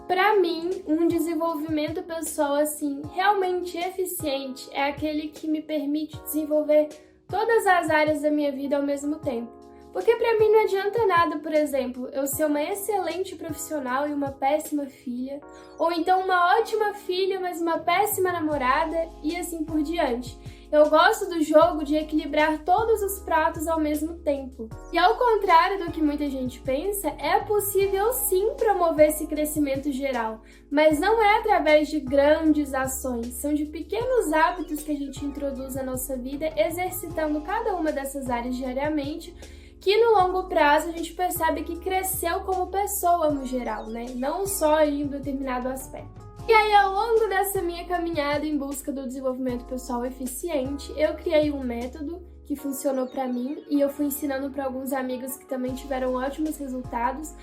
Para mim, um desenvolvimento pessoal assim realmente eficiente é aquele que me permite desenvolver todas as áreas da minha vida ao mesmo tempo. Porque para mim não adianta nada, por exemplo, eu ser uma excelente profissional e uma péssima filha, ou então uma ótima filha, mas uma péssima namorada e assim por diante. Eu gosto do jogo de equilibrar todos os pratos ao mesmo tempo. E ao contrário do que muita gente pensa, é possível sim promover esse crescimento geral, mas não é através de grandes ações, são de pequenos hábitos que a gente introduz na nossa vida, exercitando cada uma dessas áreas diariamente, que no longo prazo a gente percebe que cresceu como pessoa no geral, né? Não só em um determinado aspecto. E aí, ao longo dessa minha caminhada em busca do desenvolvimento pessoal eficiente, eu criei um método que funcionou para mim e eu fui ensinando para alguns amigos que também tiveram ótimos resultados.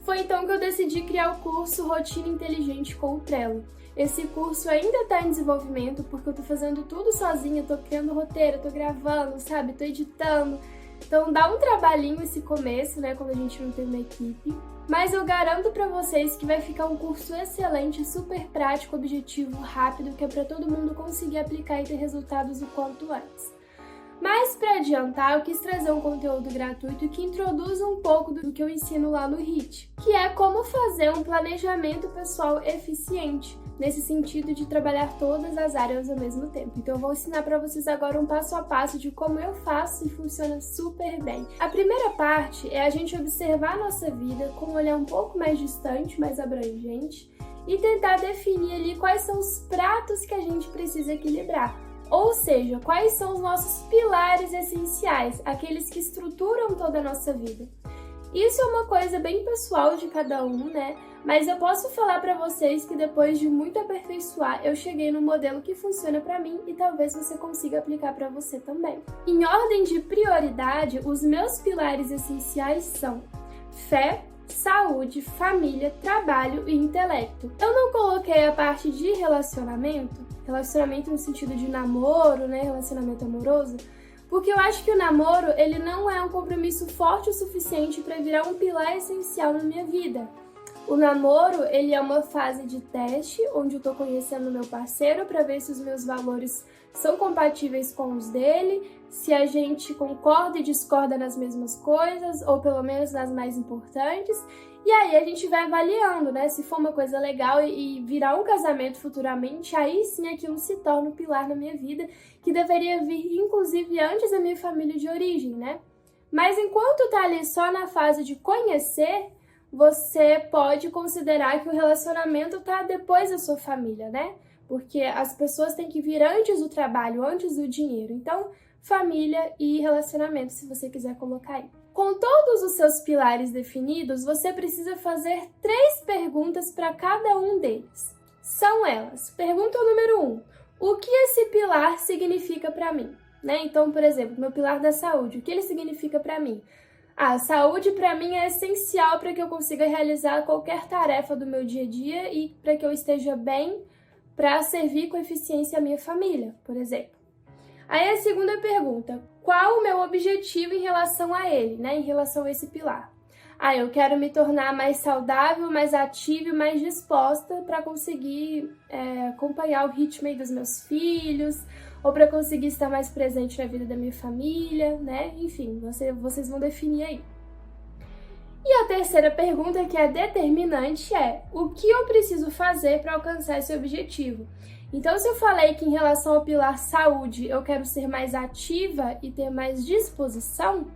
Foi então que eu decidi criar o curso Rotina Inteligente com o Trello. Esse curso ainda está em desenvolvimento porque eu tô fazendo tudo sozinha, tô criando roteiro, tô gravando, sabe? Tô editando. Então dá um trabalhinho esse começo, né, quando a gente não tem uma equipe. Mas eu garanto pra vocês que vai ficar um curso excelente, super prático, objetivo, rápido, que é pra todo mundo conseguir aplicar e ter resultados o quanto antes. Mas para adiantar, eu quis trazer um conteúdo gratuito que introduza um pouco do que eu ensino lá no HIT, que é como fazer um planejamento pessoal eficiente, nesse sentido de trabalhar todas as áreas ao mesmo tempo. Então eu vou ensinar para vocês agora um passo a passo de como eu faço e funciona super bem. A primeira parte é a gente observar a nossa vida com um olhar um pouco mais distante, mais abrangente, e tentar definir ali quais são os pratos que a gente precisa equilibrar. Ou seja, quais são os nossos pilares essenciais, aqueles que estruturam toda a nossa vida. Isso é uma coisa bem pessoal de cada um, né? Mas eu posso falar para vocês que depois de muito aperfeiçoar, eu cheguei no modelo que funciona para mim e talvez você consiga aplicar para você também. Em ordem de prioridade, os meus pilares essenciais são fé, saúde, família, trabalho e intelecto. Eu não coloquei a parte de relacionamento no sentido de namoro, né, relacionamento amoroso, porque eu acho que o namoro, ele não é um compromisso forte o suficiente para virar um pilar essencial na minha vida. O namoro, ele é uma fase de teste, onde eu tô conhecendo meu parceiro para ver se os meus valores são compatíveis com os dele, se a gente concorda e discorda nas mesmas coisas, ou pelo menos nas mais importantes. E aí a gente vai avaliando, né? Se for uma coisa legal e virar um casamento futuramente, aí sim aquilo se torna um pilar na minha vida, que deveria vir, inclusive, antes da minha família de origem, né? Mas enquanto tá ali só na fase de conhecer, você pode considerar que o relacionamento tá depois da sua família, né? Porque as pessoas têm que vir antes do trabalho, antes do dinheiro. Então, família e relacionamento, se você quiser colocar aí. Com todos os seus pilares definidos, você precisa fazer 3 perguntas para cada um deles. São elas. Pergunta número 1. O que esse pilar significa para mim? Né? Então, por exemplo, meu pilar da saúde, o que ele significa para mim? A saúde para mim é essencial para que eu consiga realizar qualquer tarefa do meu dia a dia e para que eu esteja bem para servir com eficiência a minha família, por exemplo. Aí a segunda pergunta, qual o meu objetivo em relação a ele, né? Em relação a esse pilar? Eu quero me tornar mais saudável, mais ativa e mais disposta para conseguir acompanhar o ritmo aí dos meus filhos, ou para conseguir estar mais presente na vida da minha família, né? Enfim, vocês vão definir aí. E a terceira pergunta, que é determinante, é o que eu preciso fazer para alcançar esse objetivo? Então, se eu falei que em relação ao pilar saúde eu quero ser mais ativa e ter mais disposição,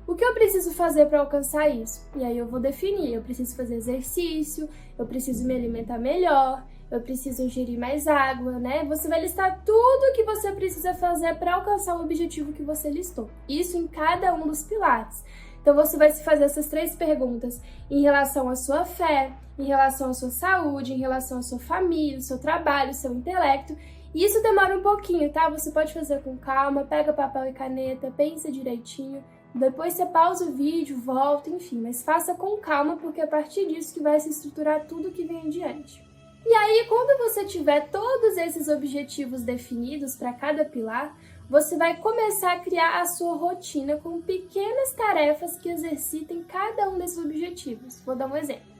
o que eu preciso fazer para alcançar isso? E aí eu vou definir, eu preciso fazer exercício, eu preciso me alimentar melhor, eu preciso ingerir mais água, né? Você vai listar tudo o que você precisa fazer para alcançar o objetivo que você listou. Isso em cada um dos pilares. Então você vai se fazer essas 3 perguntas em relação à sua fé, em relação à sua saúde, em relação à sua família, ao seu trabalho, ao seu intelecto. E isso demora um pouquinho, tá? Você pode fazer com calma, pega papel e caneta, pensa direitinho. Depois você pausa o vídeo, volta, enfim. Mas faça com calma, porque é a partir disso que vai se estruturar tudo que vem adiante. E aí, quando você tiver todos esses objetivos definidos para cada pilar, você vai começar a criar a sua rotina com pequenas tarefas que exercitem cada um desses objetivos. Vou dar um exemplo.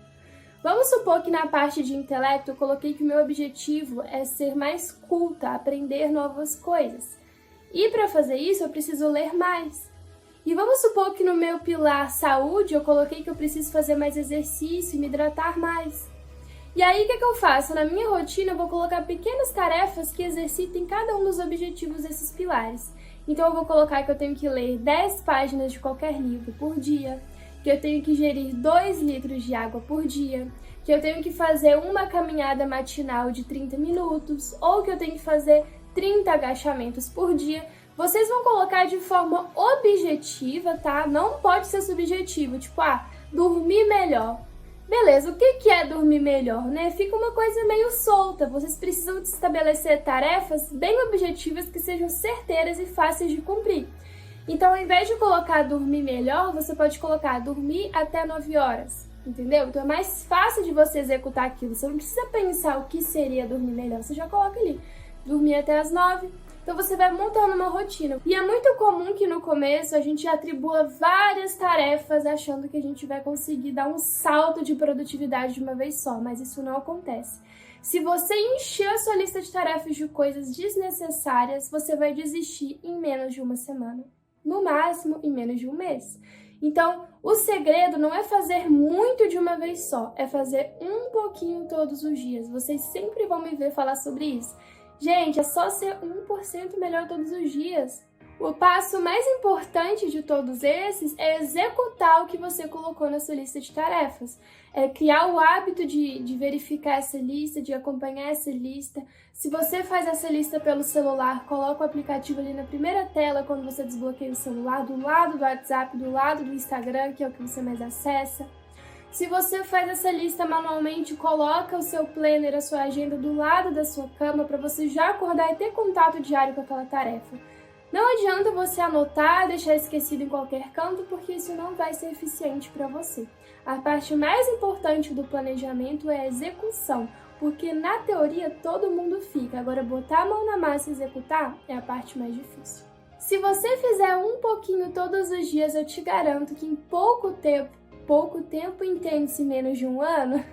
Vamos supor que na parte de intelecto eu coloquei que o meu objetivo é ser mais culta, aprender novas coisas. E para fazer isso eu preciso ler mais. E vamos supor que no meu pilar saúde eu coloquei que eu preciso fazer mais exercício e me hidratar mais. E aí o que eu faço? Na minha rotina eu vou colocar pequenas tarefas que exercitem cada um dos objetivos desses pilares. Então eu vou colocar que eu tenho que ler 10 páginas de qualquer livro por dia, que eu tenho que ingerir 2 litros de água por dia, que eu tenho que fazer uma caminhada matinal de 30 minutos, ou que eu tenho que fazer 30 agachamentos por dia. Vocês vão colocar de forma objetiva, tá? Não pode ser subjetivo, tipo, dormir melhor. Beleza, o que é dormir melhor, né? Fica uma coisa meio solta. Vocês precisam estabelecer tarefas bem objetivas que sejam certeiras e fáceis de cumprir. Então, ao invés de colocar dormir melhor, você pode colocar dormir até 9 horas, entendeu? Então, é mais fácil de você executar aquilo. Você não precisa pensar o que seria dormir melhor, você já coloca ali, dormir até as 9. Então você vai montando uma rotina. E é muito comum que no começo a gente atribua várias tarefas achando que a gente vai conseguir dar um salto de produtividade de uma vez só, mas isso não acontece. Se você encher a sua lista de tarefas de coisas desnecessárias, você vai desistir em menos de uma semana. No máximo, em menos de um mês. Então, o segredo não é fazer muito de uma vez só, é fazer um pouquinho todos os dias. Vocês sempre vão me ver falar sobre isso. Gente, é só ser 1% melhor todos os dias. O passo mais importante de todos esses é executar o que você colocou na sua lista de tarefas. É criar o hábito de verificar essa lista, de acompanhar essa lista. Se você faz essa lista pelo celular, coloca o aplicativo ali na primeira tela quando você desbloqueia o celular, do lado do WhatsApp, do lado do Instagram, que é o que você mais acessa. Se você faz essa lista manualmente, coloca o seu planner, a sua agenda do lado da sua cama para você já acordar e ter contato diário com aquela tarefa. Não adianta você anotar, deixar esquecido em qualquer canto, porque isso não vai ser eficiente para você. A parte mais importante do planejamento é a execução, porque na teoria todo mundo fica, agora botar a mão na massa e executar é a parte mais difícil. Se você fizer um pouquinho todos os dias, eu te garanto que em pouco tempo entende-se menos de um ano,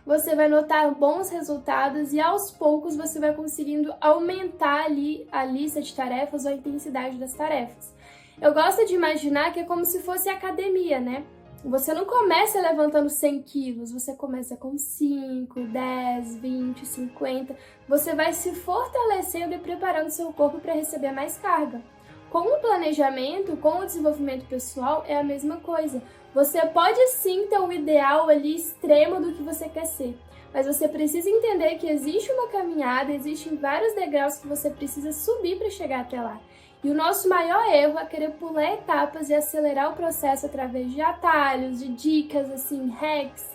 você vai notar bons resultados e aos poucos você vai conseguindo aumentar ali a lista de tarefas ou a intensidade das tarefas. Eu gosto de imaginar que é como se fosse academia, né? Você não começa levantando 100 quilos, você começa com 5, 10, 20, 50. Você vai se fortalecendo e preparando seu corpo para receber mais carga. Com o planejamento, com o desenvolvimento pessoal, é a mesma coisa. Você pode sim ter um ideal ali extremo do que você quer ser, mas você precisa entender que existe uma caminhada, existem vários degraus que você precisa subir para chegar até lá. E o nosso maior erro é querer pular etapas e acelerar o processo através de atalhos, de dicas, assim, hacks,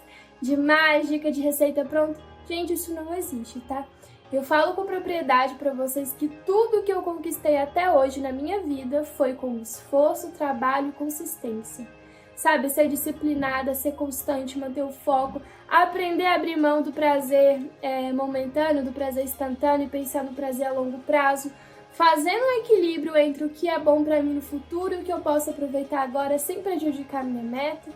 de mágica, de receita pronta. Gente, isso não existe, tá? Eu falo com propriedade para vocês que tudo que eu conquistei até hoje na minha vida foi com esforço, trabalho e consistência. Sabe, ser disciplinada, ser constante, manter o foco, aprender a abrir mão do prazer momentâneo, do prazer instantâneo e pensar no prazer a longo prazo, fazendo um equilíbrio entre o que é bom para mim no futuro e o que eu posso aproveitar agora sem prejudicar minha meta.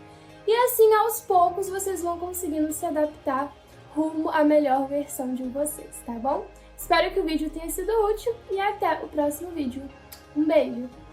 E assim, aos poucos, vocês vão conseguindo se adaptar rumo à melhor versão de vocês, tá bom? Espero que o vídeo tenha sido útil e até o próximo vídeo. Um beijo!